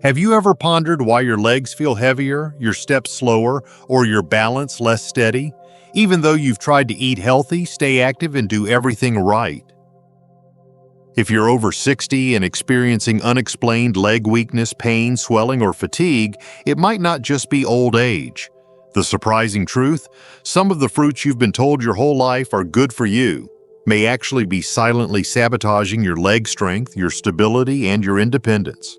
Have you ever pondered why your legs feel heavier, your steps slower, or your balance less steady, even though you've tried to eat healthy, stay active, and do everything right? If you're over 60 and experiencing unexplained leg weakness, pain, swelling, or fatigue, it might not just be old age. The surprising truth, some of the fruits you've been told your whole life are good for you may actually be silently sabotaging your leg strength, your stability, and your independence.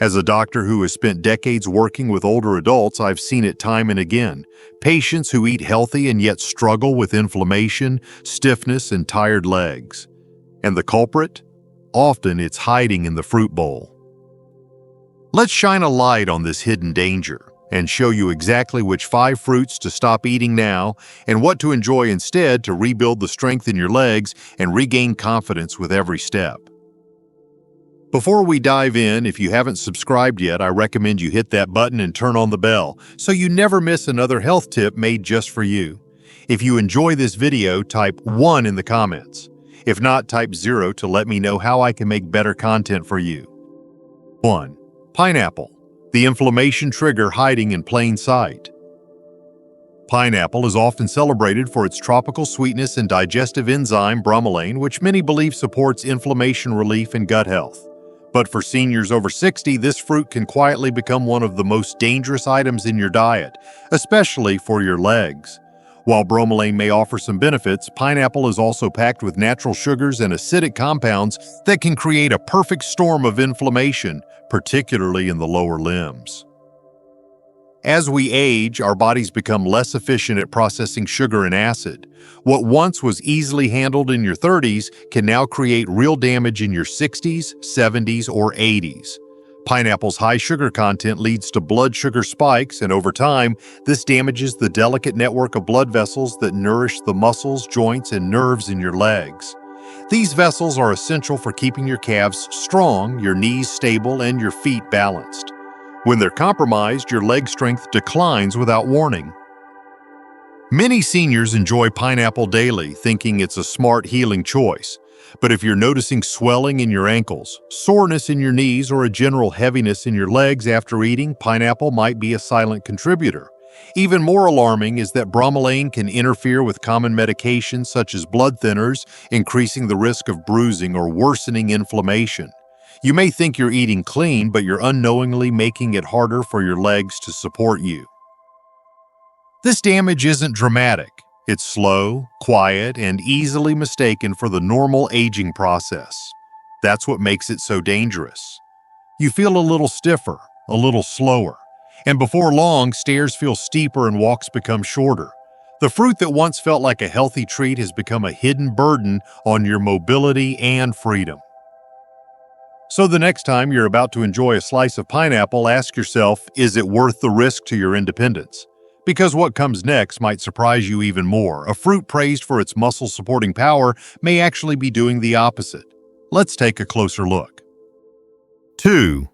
As a doctor who has spent decades working with older adults, I've seen it time and again. Patients who eat healthy and yet struggle with inflammation, stiffness, and tired legs. And the culprit? Often it's hiding in the fruit bowl. Let's shine a light on this hidden danger and show you exactly which 5 fruits to stop eating now and what to enjoy instead to rebuild the strength in your legs and regain confidence with every step. Before we dive in, if you haven't subscribed yet, I recommend you hit that button and turn on the bell so you never miss another health tip made just for you. If you enjoy this video, type 1 in the comments. If not, type 0 to let me know how I can make better content for you. 1. Pineapple, the inflammation trigger hiding in plain sight. Pineapple is often celebrated for its tropical sweetness and digestive enzyme bromelain, which many believe supports inflammation relief and gut health. But for seniors over 60, this fruit can quietly become one of the most dangerous items in your diet, especially for your legs. While bromelain may offer some benefits, pineapple is also packed with natural sugars and acidic compounds that can create a perfect storm of inflammation, particularly in the lower limbs. As we age, our bodies become less efficient at processing sugar and acid. What once was easily handled in your 30s can now create real damage in your 60s, 70s, or 80s. Pineapple's high sugar content leads to blood sugar spikes, and over time, this damages the delicate network of blood vessels that nourish the muscles, joints, and nerves in your legs. These vessels are essential for keeping your calves strong, your knees stable, and your feet balanced. When they're compromised, your leg strength declines without warning. Many seniors enjoy pineapple daily, thinking it's a smart healing choice. But if you're noticing swelling in your ankles, soreness in your knees, or a general heaviness in your legs after eating, pineapple might be a silent contributor. Even more alarming is that bromelain can interfere with common medications such as blood thinners, increasing the risk of bruising or worsening inflammation. You may think you're eating clean, but you're unknowingly making it harder for your legs to support you. This damage isn't dramatic. It's slow, quiet, and easily mistaken for the normal aging process. That's what makes it so dangerous. You feel a little stiffer, a little slower, and before long, stairs feel steeper and walks become shorter. The fruit that once felt like a healthy treat has become a hidden burden on your mobility and freedom. So the next time you're about to enjoy a slice of pineapple, ask yourself, is it worth the risk to your independence? Because what comes next might surprise you even more. A fruit praised for its muscle-supporting power may actually be doing the opposite. Let's take a closer look. 2.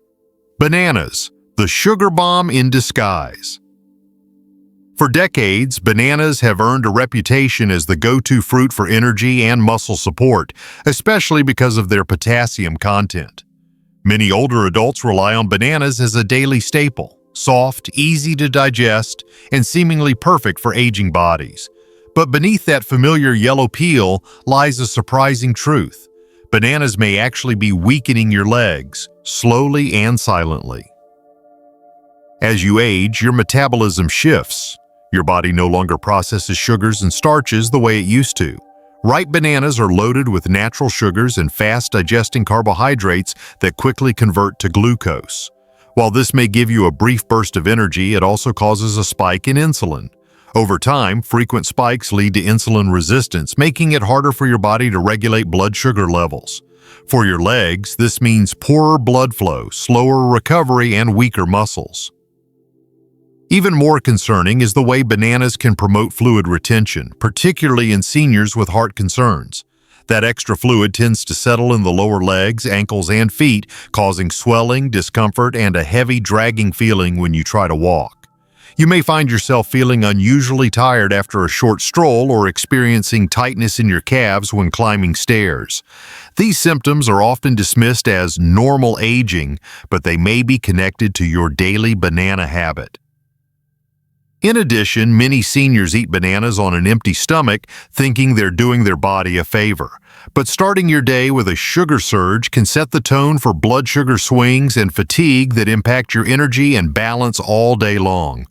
Bananas, the sugar bomb in disguise. For decades, bananas have earned a reputation as the go-to fruit for energy and muscle support, especially because of their potassium content. Many older adults rely on bananas as a daily staple, soft, easy to digest, and seemingly perfect for aging bodies. But beneath that familiar yellow peel lies a surprising truth. Bananas may actually be weakening your legs, slowly and silently. As you age, your metabolism shifts. Your body no longer processes sugars and starches the way it used to. Ripe bananas are loaded with natural sugars and fast-digesting carbohydrates that quickly convert to glucose. While this may give you a brief burst of energy, it also causes a spike in insulin. Over time, frequent spikes lead to insulin resistance, making it harder for your body to regulate blood sugar levels. For your legs, this means poorer blood flow, slower recovery, and weaker muscles. Even more concerning is the way bananas can promote fluid retention, particularly in seniors with heart concerns. That extra fluid tends to settle in the lower legs, ankles, and feet, causing swelling, discomfort, and a heavy, dragging feeling when you try to walk. You may find yourself feeling unusually tired after a short stroll or experiencing tightness in your calves when climbing stairs. These symptoms are often dismissed as normal aging, but they may be connected to your daily banana habit. In addition, many seniors eat bananas on an empty stomach, thinking they're doing their body a favor. But starting your day with a sugar surge can set the tone for blood sugar swings and fatigue that impact your energy and balance all day long.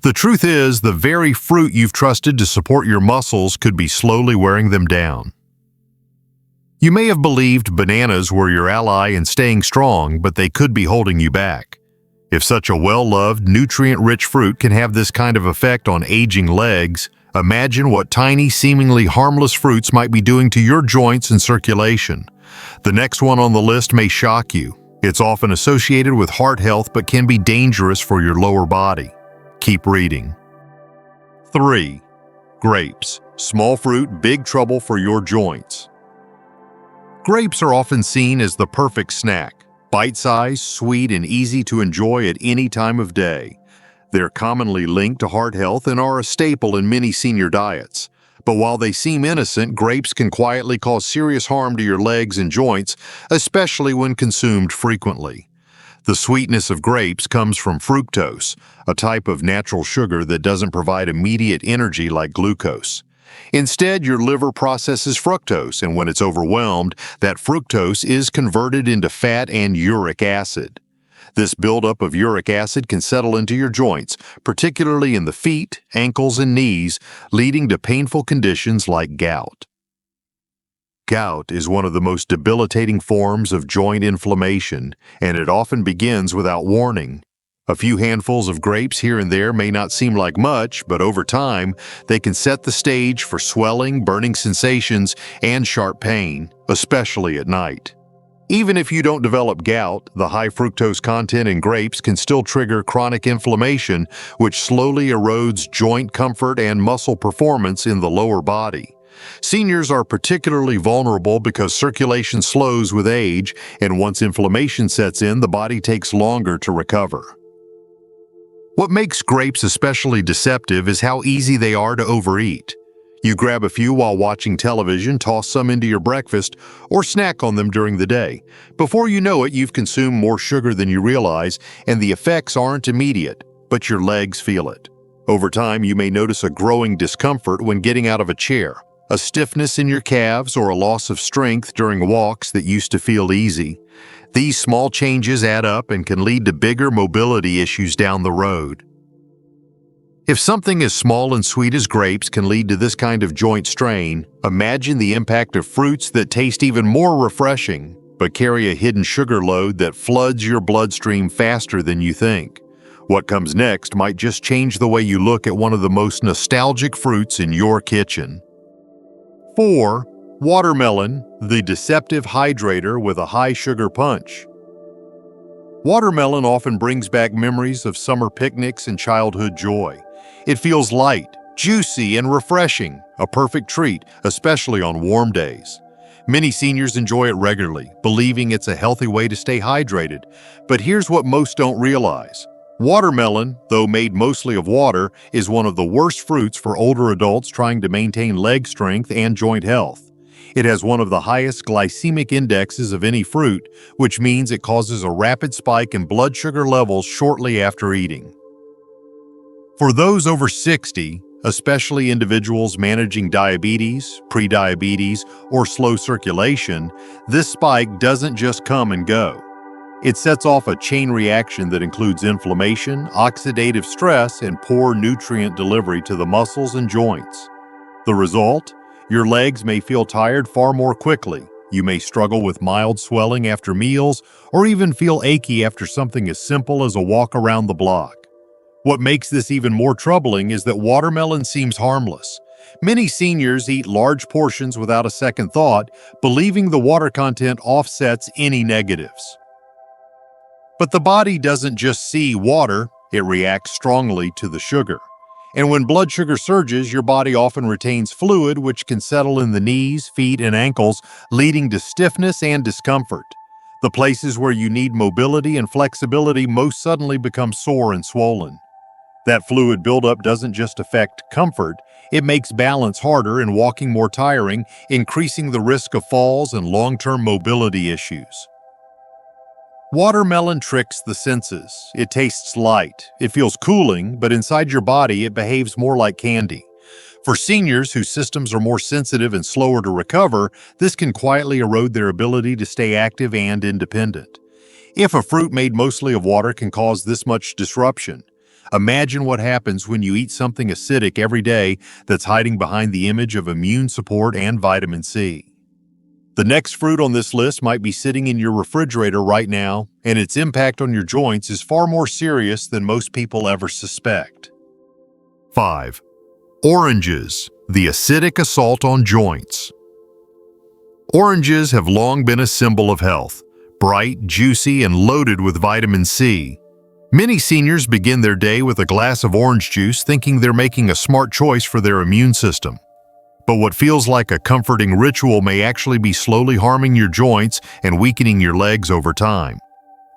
The truth is, the very fruit you've trusted to support your muscles could be slowly wearing them down. You may have believed bananas were your ally in staying strong, but they could be holding you back. If such a well-loved, nutrient-rich fruit can have this kind of effect on aging legs, imagine what tiny, seemingly harmless fruits might be doing to your joints and circulation. The next one on the list may shock you. It's often associated with heart health but can be dangerous for your lower body. Keep reading. 3. Grapes. Small fruit, big trouble for your joints. Grapes are often seen as the perfect snack. Bite-sized, sweet, and easy to enjoy at any time of day. They're commonly linked to heart health and are a staple in many senior diets. But while they seem innocent, grapes can quietly cause serious harm to your legs and joints, especially when consumed frequently. The sweetness of grapes comes from fructose, a type of natural sugar that doesn't provide immediate energy like glucose. Instead, your liver processes fructose, and when it's overwhelmed, that fructose is converted into fat and uric acid. This buildup of uric acid can settle into your joints, particularly in the feet, ankles, and knees, leading to painful conditions like gout. Gout is one of the most debilitating forms of joint inflammation, and it often begins without warning. A few handfuls of grapes here and there may not seem like much, but over time, they can set the stage for swelling, burning sensations, and sharp pain, especially at night. Even if you don't develop gout, the high fructose content in grapes can still trigger chronic inflammation, which slowly erodes joint comfort and muscle performance in the lower body. Seniors are particularly vulnerable because circulation slows with age, and once inflammation sets in, the body takes longer to recover. What makes grapes especially deceptive is how easy they are to overeat. You grab a few while watching television, toss some into your breakfast, or snack on them during the day. Before you know it, you've consumed more sugar than you realize, and the effects aren't immediate, but your legs feel it. Over time, you may notice a growing discomfort when getting out of a chair, a stiffness in your calves, or a loss of strength during walks that used to feel easy. These small changes add up and can lead to bigger mobility issues down the road. If something as small and sweet as grapes can lead to this kind of joint strain, imagine the impact of fruits that taste even more refreshing, but carry a hidden sugar load that floods your bloodstream faster than you think. What comes next might just change the way you look at one of the most nostalgic fruits in your kitchen. 4. Watermelon, the deceptive hydrator with a high sugar punch. Watermelon often brings back memories of summer picnics and childhood joy. It feels light, juicy, and refreshing, a perfect treat, especially on warm days. Many seniors enjoy it regularly, believing it's a healthy way to stay hydrated. But here's what most don't realize. Watermelon, though made mostly of water, is one of the worst fruits for older adults trying to maintain leg strength and joint health. It has one of the highest glycemic indexes of any fruit, which means it causes a rapid spike in blood sugar levels shortly after eating. For those over 60, especially individuals managing diabetes, prediabetes, or slow circulation, this spike doesn't just come and go. It sets off a chain reaction that includes inflammation, oxidative stress, and poor nutrient delivery to the muscles and joints. The result? Your legs may feel tired far more quickly. You may struggle with mild swelling after meals, or even feel achy after something as simple as a walk around the block. What makes this even more troubling is that watermelon seems harmless. Many seniors eat large portions without a second thought, believing the water content offsets any negatives. But the body doesn't just see water, it reacts strongly to the sugar. And when blood sugar surges, your body often retains fluid which can settle in the knees, feet, and ankles, leading to stiffness and discomfort. The places where you need mobility and flexibility most suddenly become sore and swollen. That fluid buildup doesn't just affect comfort, it makes balance harder and walking more tiring, increasing the risk of falls and long-term mobility issues. Watermelon tricks the senses. It tastes light. It feels cooling, but inside your body it behaves more like candy. For seniors whose systems are more sensitive and slower to recover, this can quietly erode their ability to stay active and independent. If a fruit made mostly of water can cause this much disruption, imagine what happens when you eat something acidic every day that's hiding behind the image of immune support and vitamin C. The next fruit on this list might be sitting in your refrigerator right now, and its impact on your joints is far more serious than most people ever suspect. 5. Oranges, the acidic assault on joints. Oranges have long been a symbol of health, bright, juicy, and loaded with vitamin C. Many seniors begin their day with a glass of orange juice thinking they're making a smart choice for their immune system. But what feels like a comforting ritual may actually be slowly harming your joints and weakening your legs over time.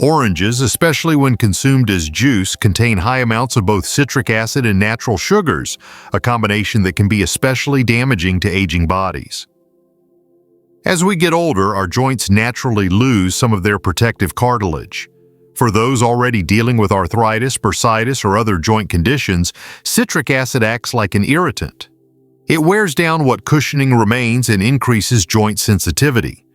Oranges, especially when consumed as juice, contain high amounts of both citric acid and natural sugars, a combination that can be especially damaging to aging bodies. As we get older, our joints naturally lose some of their protective cartilage. For those already dealing with arthritis, bursitis, or other joint conditions, citric acid acts like an irritant. It wears down what cushioning remains and increases joint sensitivity.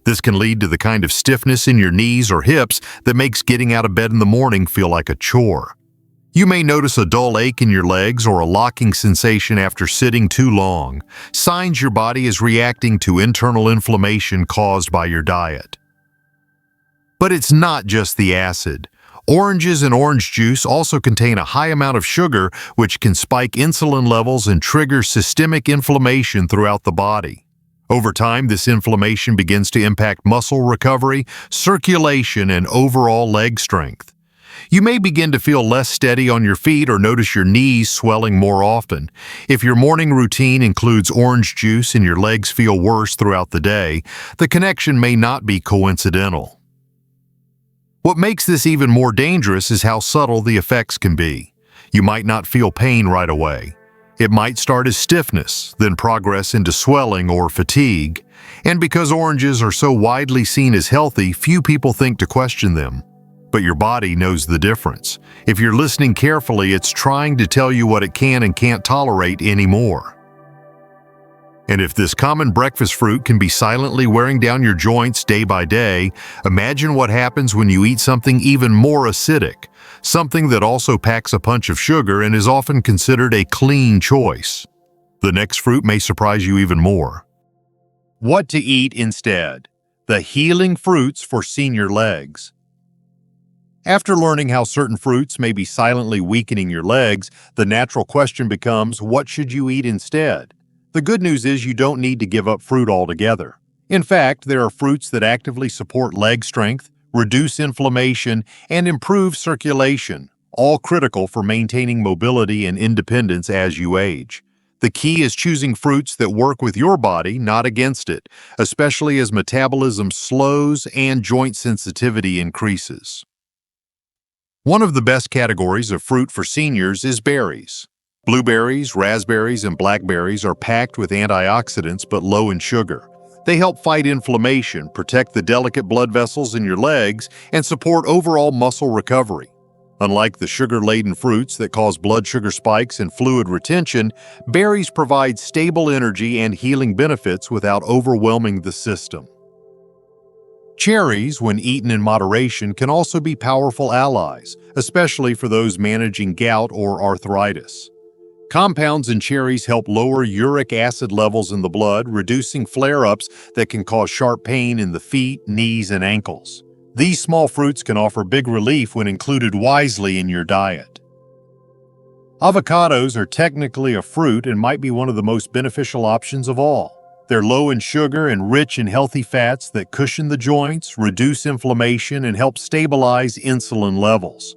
This can lead to the kind of stiffness in your knees or hips that makes getting out of bed in the morning feel like a chore. You may notice a dull ache in your legs or a locking sensation after sitting too long, signs your body is reacting to internal inflammation caused by your diet. But it's not just the acid. Oranges and orange juice also contain a high amount of sugar, which can spike insulin levels and trigger systemic inflammation throughout the body. Over time, this inflammation begins to impact muscle recovery, circulation, and overall leg strength. You may begin to feel less steady on your feet or notice your knees swelling more often. If your morning routine includes orange juice and your legs feel worse throughout the day, the connection may not be coincidental. What makes this even more dangerous is how subtle the effects can be. You might not feel pain right away. It might start as stiffness, then progress into swelling or fatigue. And because oranges are so widely seen as healthy, few people think to question them. But your body knows the difference. If you're listening carefully, it's trying to tell you what it can and can't tolerate anymore. And if this common breakfast fruit can be silently wearing down your joints day by day, imagine what happens when you eat something even more acidic, something that also packs a punch of sugar and is often considered a clean choice. The next fruit may surprise you even more. What to eat instead? The healing fruits for senior legs. After learning how certain fruits may be silently weakening your legs, the natural question becomes, what should you eat instead? The good news is you don't need to give up fruit altogether. In fact, there are fruits that actively support leg strength, reduce inflammation, and improve circulation, all critical for maintaining mobility and independence as you age. The key is choosing fruits that work with your body, not against it, especially as metabolism slows and joint sensitivity increases. One of the best categories of fruit for seniors is berries. Blueberries, raspberries, and blackberries are packed with antioxidants but low in sugar. They help fight inflammation, protect the delicate blood vessels in your legs, and support overall muscle recovery. Unlike the sugar-laden fruits that cause blood sugar spikes and fluid retention, berries provide stable energy and healing benefits without overwhelming the system. Cherries, when eaten in moderation, can also be powerful allies, especially for those managing gout or arthritis. Compounds in cherries help lower uric acid levels in the blood, reducing flare-ups that can cause sharp pain in the feet, knees, and ankles. These small fruits can offer big relief when included wisely in your diet. Avocados are technically a fruit and might be one of the most beneficial options of all. They're low in sugar and rich in healthy fats that cushion the joints, reduce inflammation, and help stabilize insulin levels.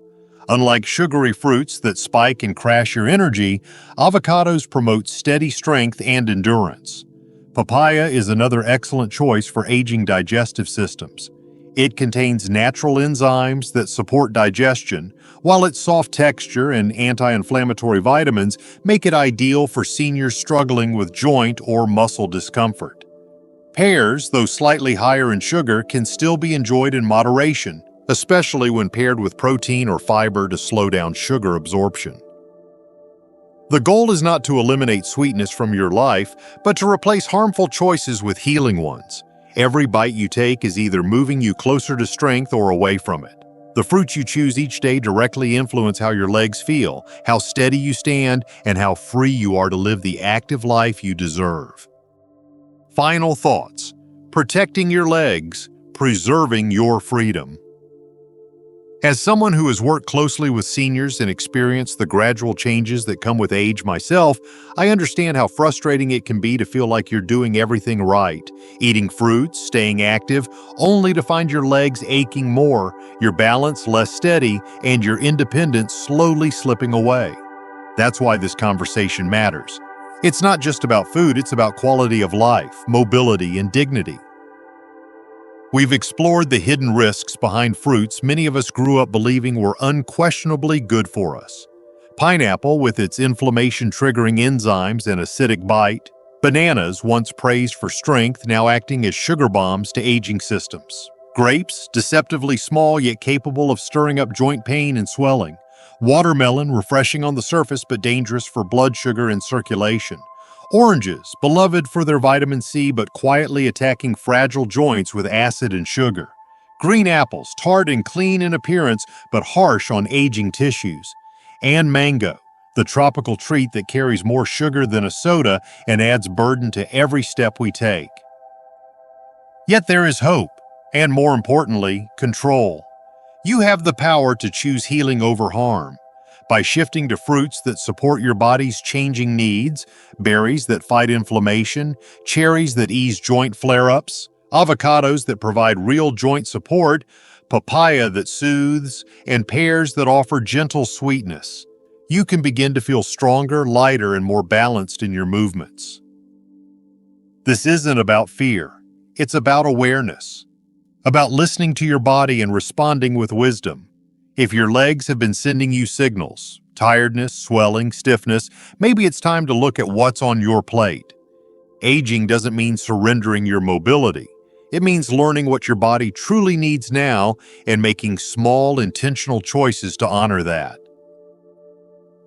Unlike sugary fruits that spike and crash your energy, avocados promote steady strength and endurance. Papaya is another excellent choice for aging digestive systems. It contains natural enzymes that support digestion, while its soft texture and anti-inflammatory vitamins make it ideal for seniors struggling with joint or muscle discomfort. Pears, though slightly higher in sugar, can still be enjoyed in moderation, especially when paired with protein or fiber to slow down sugar absorption. The goal is not to eliminate sweetness from your life, but to replace harmful choices with healing ones. Every bite you take is either moving you closer to strength or away from it. The fruits you choose each day directly influence how your legs feel, how steady you stand, and how free you are to live the active life you deserve. Final thoughts. Protecting your legs, preserving your freedom. As someone who has worked closely with seniors and experienced the gradual changes that come with age myself, I understand how frustrating it can be to feel like you're doing everything right, eating fruits, staying active, only to find your legs aching more, your balance less steady, and your independence slowly slipping away. That's why this conversation matters. It's not just about food, it's about quality of life, mobility, and dignity. We've explored the hidden risks behind fruits many of us grew up believing were unquestionably good for us. Pineapple, with its inflammation-triggering enzymes and acidic bite. Bananas, once praised for strength, now acting as sugar bombs to aging systems. Grapes, deceptively small yet capable of stirring up joint pain and swelling. Watermelon, refreshing on the surface but dangerous for blood sugar and circulation. Oranges, beloved for their vitamin C but quietly attacking fragile joints with acid and sugar. Green apples, tart and clean in appearance but harsh on aging tissues. And mango, the tropical treat that carries more sugar than a soda and adds burden to every step we take. Yet there is hope, and more importantly, control. You have the power to choose healing over harm. By shifting to fruits that support your body's changing needs, berries that fight inflammation, cherries that ease joint flare-ups, avocados that provide real joint support, papaya that soothes, and pears that offer gentle sweetness, you can begin to feel stronger, lighter, and more balanced in your movements. This isn't about fear. It's about awareness. About listening to your body and responding with wisdom. If your legs have been sending you signals, tiredness, swelling, stiffness, maybe it's time to look at what's on your plate. Aging doesn't mean surrendering your mobility. It means learning what your body truly needs now and making small, intentional choices to honor that.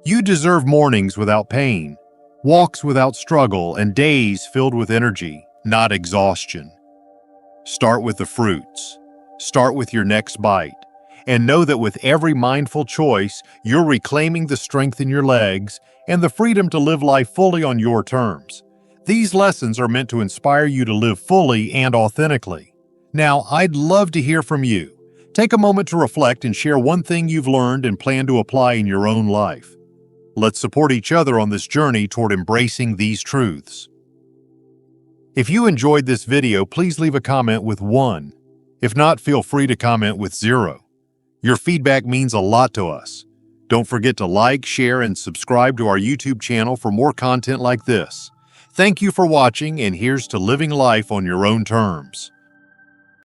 You deserve mornings without pain, walks without struggle, and days filled with energy, not exhaustion. Start with the fruits. Start with your next bite. And know that with every mindful choice, you're reclaiming the strength in your legs and the freedom to live life fully on your terms. These lessons are meant to inspire you to live fully and authentically. Now, I'd love to hear from you. Take a moment to reflect and share one thing you've learned and plan to apply in your own life. Let's support each other on this journey toward embracing these truths. If you enjoyed this video, please leave a comment with 1. If not, feel free to comment with 0. Your feedback means a lot to us. Don't forget to like, share, and subscribe to our YouTube channel for more content like this. Thank you for watching, and here's to living life on your own terms.